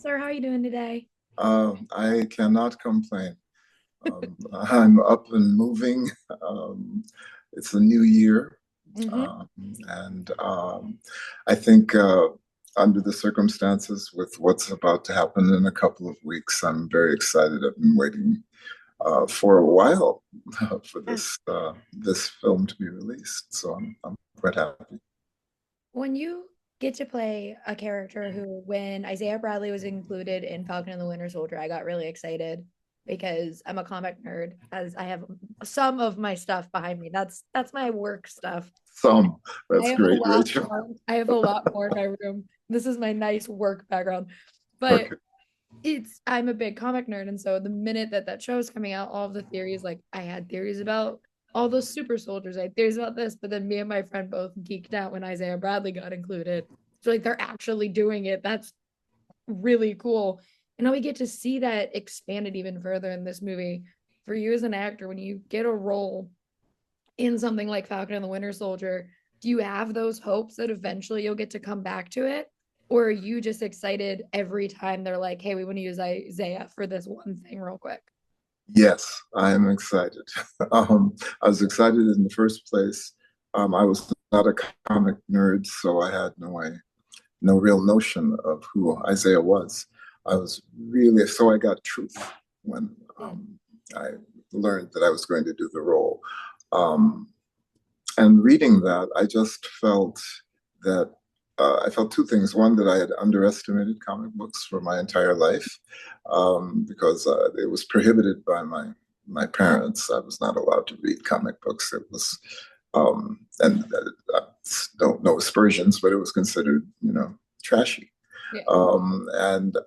sir. How are you doing today? I cannot complain. I'm up and moving. It's a new year, Hmm. um, and I think under the circumstances, with what's about to happen in a couple of weeks, I'm very excited. I've been waiting for a while for Yeah. this film to be released, so I'm quite happy. When you get to play a character who, when Isaiah Bradley was included in Falcon and the Winter Soldier, I got really excited because I'm a comic nerd, as I have some of my stuff behind me. That's my work stuff. Some, I that's have a great, lot Rachel. more. I have a lot more in my room. This is my nice work background. But Okay. I'm a big comic nerd, and so the minute that that show is coming out, all of the theories, like I had theories about all those super soldiers, I had theories about this, but then me and my friend both geeked out when Isaiah Bradley got included. So like they're actually doing it. That's really cool. And now we get to see that expanded even further in this movie. For you as an actor, when you get a role in something like Falcon and the Winter Soldier, do you have those hopes that eventually you'll get to come back to it? Or are you just excited every time they're like, hey, we want to use Isaiah for this one thing real quick? Yes, I am excited. I was excited in the first place. I was not a comic nerd, so I had no real notion of who Isaiah was. I was really so I got truth when I learned that I was going to do the role. Um, and reading that, I just felt that I felt two things. One, that I had underestimated comic books for my entire life because it was prohibited by my parents. I was not allowed to read comic books. It was and no aspersions, but it was considered, trashy Yeah. and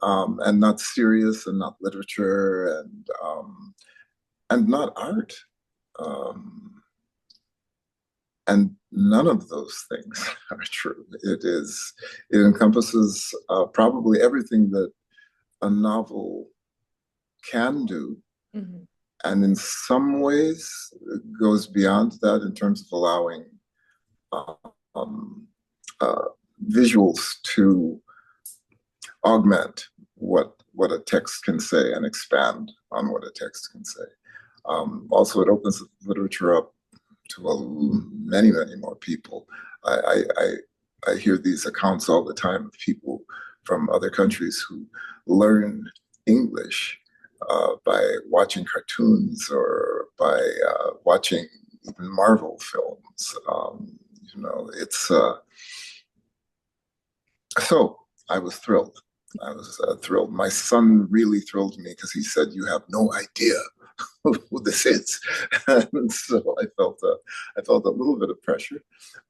not serious and not literature and not art. Um, and none of those things are true. It encompasses probably everything that a novel can do, Mm-hmm. and in some ways it goes beyond that in terms of allowing um, uh, visuals to augment what a text can say and expand on what a text can say. Also, it opens literature up to many more people. I hear these accounts all the time of people from other countries who learn English by watching cartoons or by watching even Marvel films. It's so I was thrilled. I was thrilled. My son really thrilled me because he said, "You have no idea who this is," and so I felt a little bit of pressure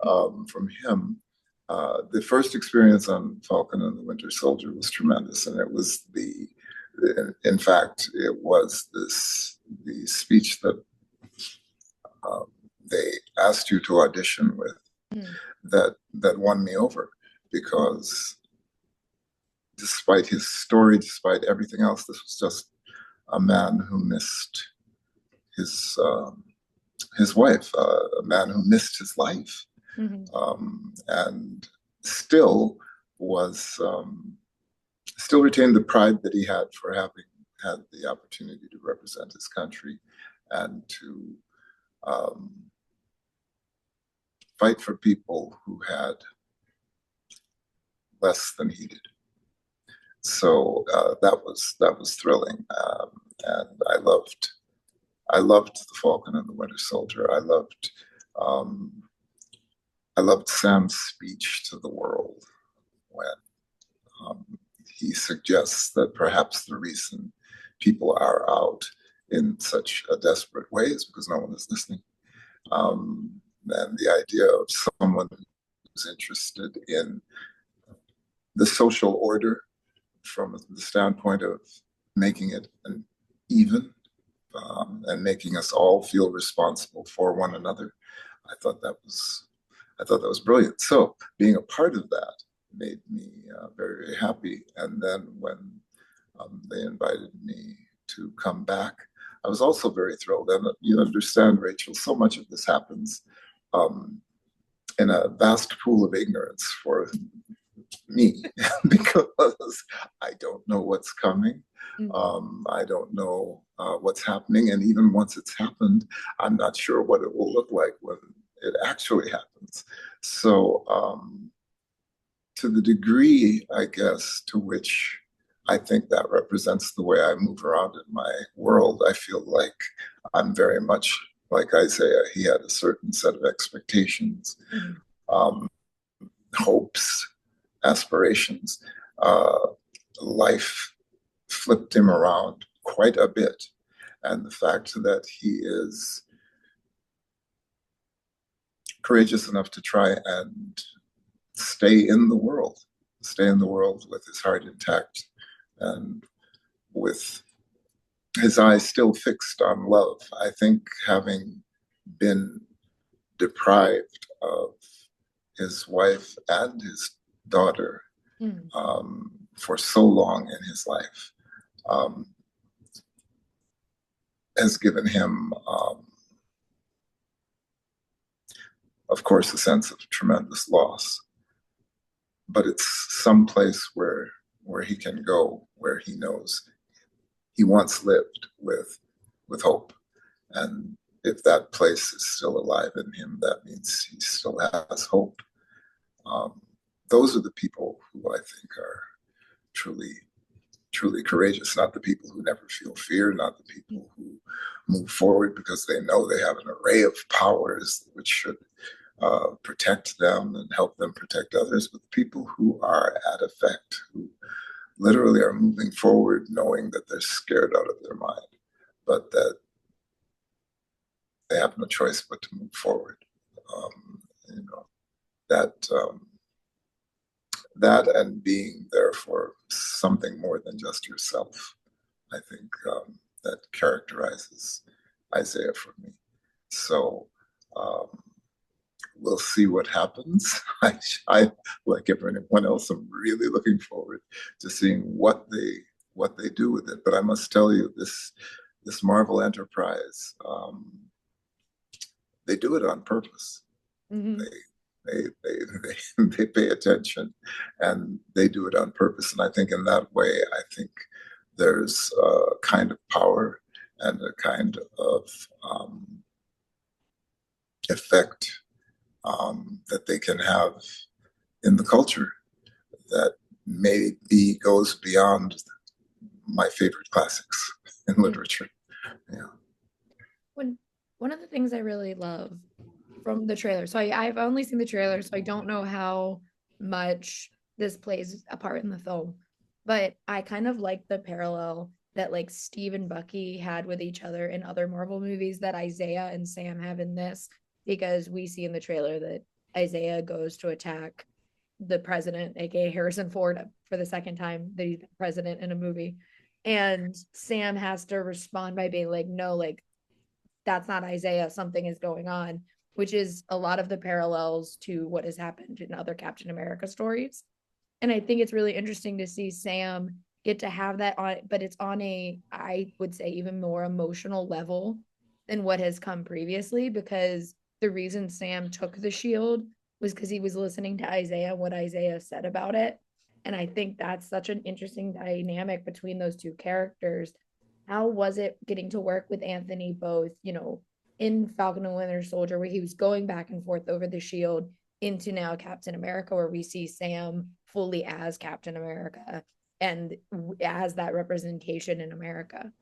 from him. The first experience on Falcon and the Winter Soldier was tremendous, and it was in fact, it was the speech that um, they asked you to audition with Mm-hmm. that won me over because despite his story, despite everything else, this was just a man who missed his um, his wife, a man who missed his life, Mm-hmm. and still was still retained the pride that he had for having had the opportunity to represent his country and to um, fight for people who had less than he did. So that was thrilling, and I loved the Falcon and the Winter Soldier. Um, I loved Sam's speech to the world when um, he suggests that perhaps the reason people are out in such a desperate way is because no one is listening. And the idea of someone who's interested in the social order from the standpoint of making it an even and making us all feel responsible for one another. I thought that was I thought that was brilliant. So being a part of that made me very happy. And then when they invited me to come back, I was also very thrilled. And you understand, Rachel, so much of this happens um, in a vast pool of ignorance for me because I don't know what's coming. Mm. I don't know what's happening. And even once it's happened, I'm not sure what it will look like when it actually happens. So, to the degree, I guess, to which I think that represents the way I move around in my world, I feel like I'm very much like Isaiah. He had a certain set of expectations, Mhm. um, hopes, aspirations. Uh, Life flipped him around quite a bit. And the fact that he is courageous enough to try and stay in the world, stay in the world with his heart intact and with his eyes still fixed on love. I think having been deprived of his wife and his daughter Mm. for so long in his life um, has given him, of course, a sense of tremendous loss. But it's some place where he can go, where he knows he once lived with hope. And if that place is still alive in him, that means he still has hope. Um, those are the people who I think are truly, truly courageous, not the people who never feel fear, not the people who move forward because they know they have an array of powers which should protect them and help them protect others, but the people who are at effect, who literally are moving forward knowing that they're scared out of their mind, but that they have no choice but to move forward. You know, that that and being there for something more than just yourself, I think that characterizes Isaiah for me. So um, we'll see what happens. I, like everyone else, I'm really looking forward to seeing what they do with it. But I must tell you, this Marvel enterprise, they do it on purpose. They Mhm. they pay attention, and they do it on purpose. And I think in that way, I think there's a kind of power and a kind of effect that they can have in the culture that maybe goes beyond my favorite classics in Mm. literature. Yeah. When one of the things I really love from the trailer, so I've only seen the trailer, so I don't know how much this plays a part in the film, but I kind of like the parallel that like Steve and Bucky had with each other in other Marvel movies that Isaiah and Sam have in this, because we see in the trailer that Isaiah goes to attack the president, aka Harrison Ford, for the second time that he's president in a movie. And Sam has to respond by being like, no, like that's not Isaiah, something is going on, which is a lot of the parallels to what has happened in other Captain America stories. And I think it's really interesting to see Sam get to have that on, but it's on a, I would say, even more emotional level than what has come previously, because the reason Sam took the shield was because he was listening to Isaiah, what Isaiah said about it. And I think that's such an interesting dynamic between those two characters. How was it getting to work with Anthony both, in Falcon and Winter Soldier, where he was going back and forth over the shield, into now Captain America, where we see Sam fully as Captain America and as that representation in America.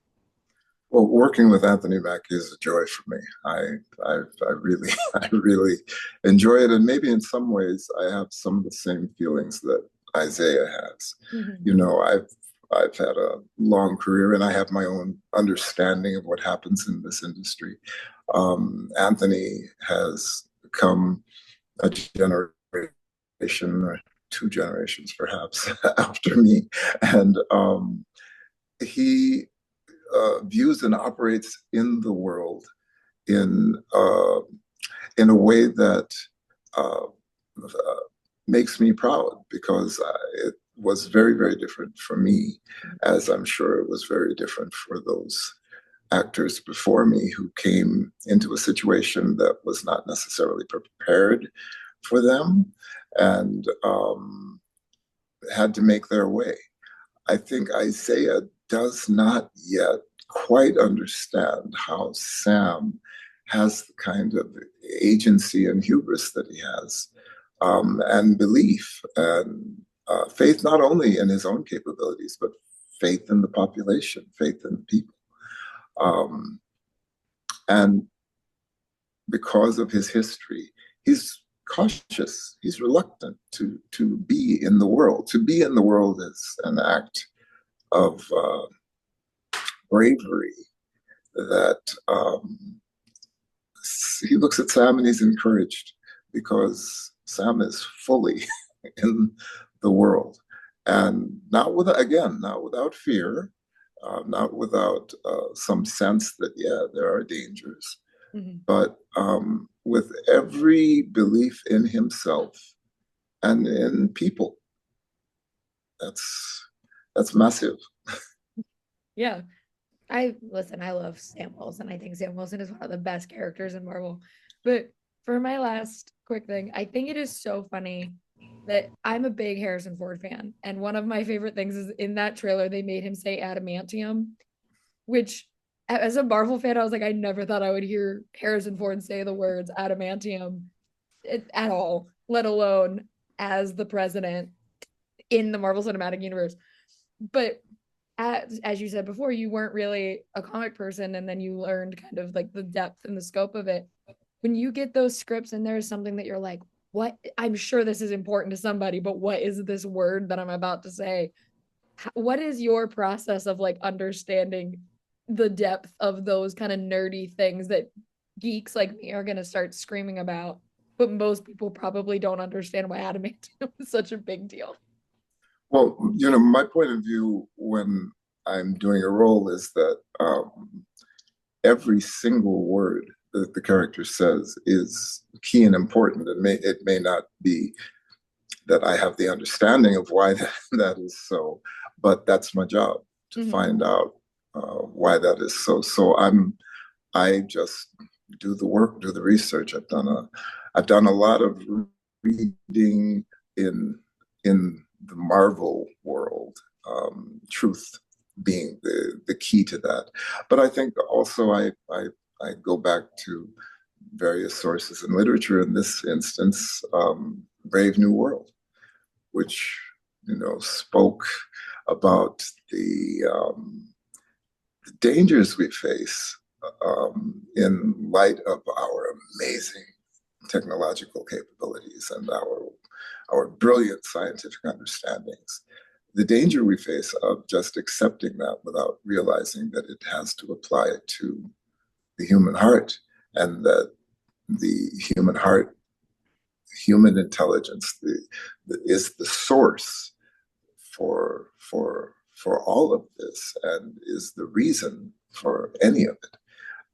Well, working with Anthony Mackie is a joy for me. I really I really enjoy it, and maybe in some ways I have some of the same feelings that Isaiah has. Mm-hmm. You know, I've had a long career, and I have my own understanding of what happens in this industry. Anthony has come a generation or two generations, perhaps, after me, and he views and operates in the world in uh, in a way that uh, uh, makes me proud because it was very very different for me, as I'm sure it was very different for those actors before me who came into a situation that was not necessarily prepared for them, and had to make their way. I think Isaiah does not yet quite understand how Sam has the kind of agency and hubris that he has, and belief and faith not only in his own capabilities, but faith in the population, faith in the people. Um, and because of his history, he's cautious, he's reluctant to be in the world. To be in the world is an act of bravery that he looks at Sam and he's encouraged because Sam is fully in the world, and not without, again, not without fear, not without some sense that, yeah, there are dangers, Mm-hmm. but with every belief in himself and in people. That's massive. Yeah. I love Sam Wilson. I think Sam Wilson is one of the best characters in Marvel. But for my last quick thing, I think it is so funny that I'm a big Harrison Ford fan. And one of my favorite things is in that trailer, they made him say adamantium, which as a Marvel fan, I was like, I never thought I would hear Harrison Ford say the words adamantium at all, let alone as the president in the Marvel Cinematic Universe. But as you said before, you weren't really a comic person, and then you learned kind of like the depth and the scope of it. When you get those scripts and there's something that you're like, what? I'm sure this is important to somebody, but what is this word that I'm about to say? What is your process of like understanding the depth of those kind of nerdy things that geeks like me are going to start screaming about, but most people probably don't understand why adamantium is such a big deal? Well, my point of view when I'm doing a role is that every single word that the character says is key and important. It may not be that I have the understanding of why that is so, but that's my job to Mm-hmm. find out why that is so. So I just do the work, do the research. I've done a lot of reading in the Marvel world, truth being the key to that. But I think also I go back to various sources in literature. In this instance, Brave New World, which spoke about the dangers we face in light of our amazing technological capabilities and our brilliant scientific understandings. The danger we face of just accepting that without realizing that it has to apply to the human heart, and that the human heart, human intelligence, is the source for all of this and is the reason for any of it,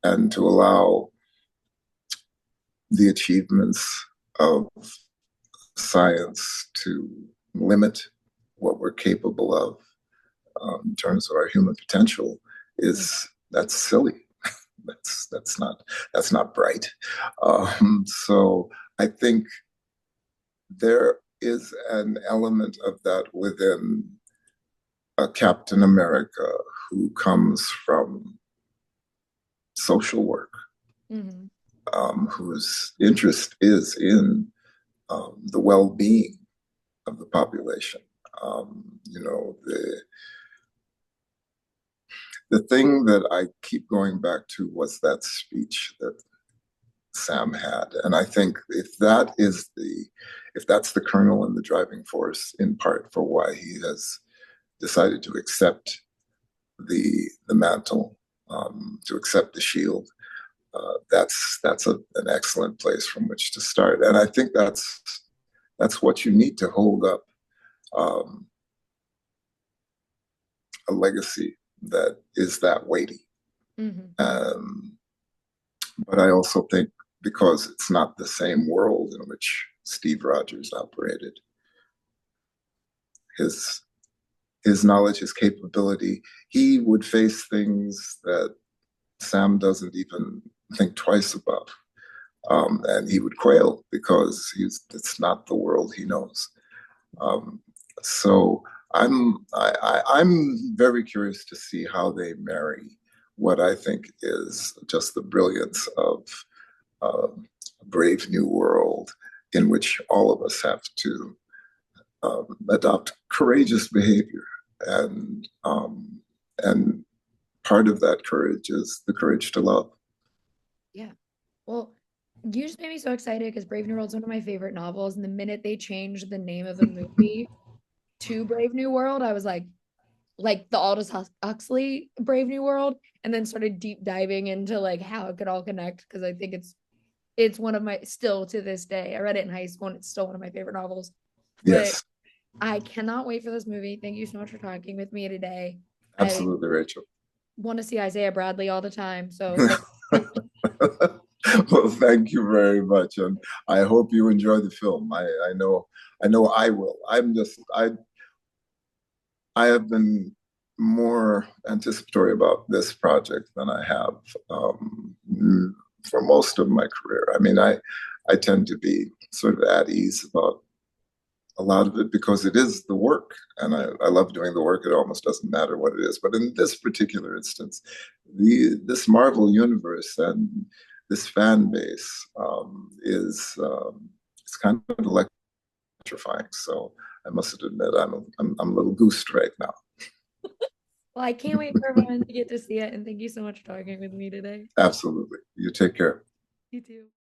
and to allow the achievements of science to limit what we're capable of in terms of our human potential is that's silly. That's not bright. So I think there is an element of that within a Captain America who comes from social work, Mm-hmm. whose interest is in the well-being of the population. The thing that I keep going back to was that speech that Sam had, and I think if that's the kernel and the driving force in part for why he has decided to accept the mantle, to accept the shield, that's an excellent place from which to start. And I think that's what you need to hold up um, a legacy that is that weighty. Mm-hmm. But I also think because it's not the same world in which Steve Rogers operated, his knowledge, his capability, he would face things that Sam doesn't even think twice about. And he would quail because it's not the world he knows. So I'm very curious to see how they marry what I think is just the brilliance of a brave new world in which all of us have to adopt courageous behavior, and part of that courage is the courage to love. Yeah. Well, you just made me so excited because Brave New World is one of my favorite novels. And the minute they changed the name of the movie to Brave New World, I was like the Aldous Huxley Brave New World, and then started deep diving into like how it could all connect because I think it's one of my still to this day. I read it in high school and it's still one of my favorite novels. But Yes, I cannot wait for this movie. Thank you so much for talking with me today. I absolutely, Rachel. want to see Isaiah Bradley all the time. So thank Well, thank you very much, and I hope you enjoy the film. I know I will. I have been more anticipatory about this project than I have for most of my career. I mean, I tend to be sort of at ease about a lot of it because it is the work, and I love doing the work. It almost doesn't matter what it is. But in this particular instance, this Marvel universe and this fan base is it's kind of electrifying. So I must admit, I'm a little goosed right now. Well, I can't wait for everyone to get to see it. And thank you so much for talking with me today. Absolutely. You take care. You too.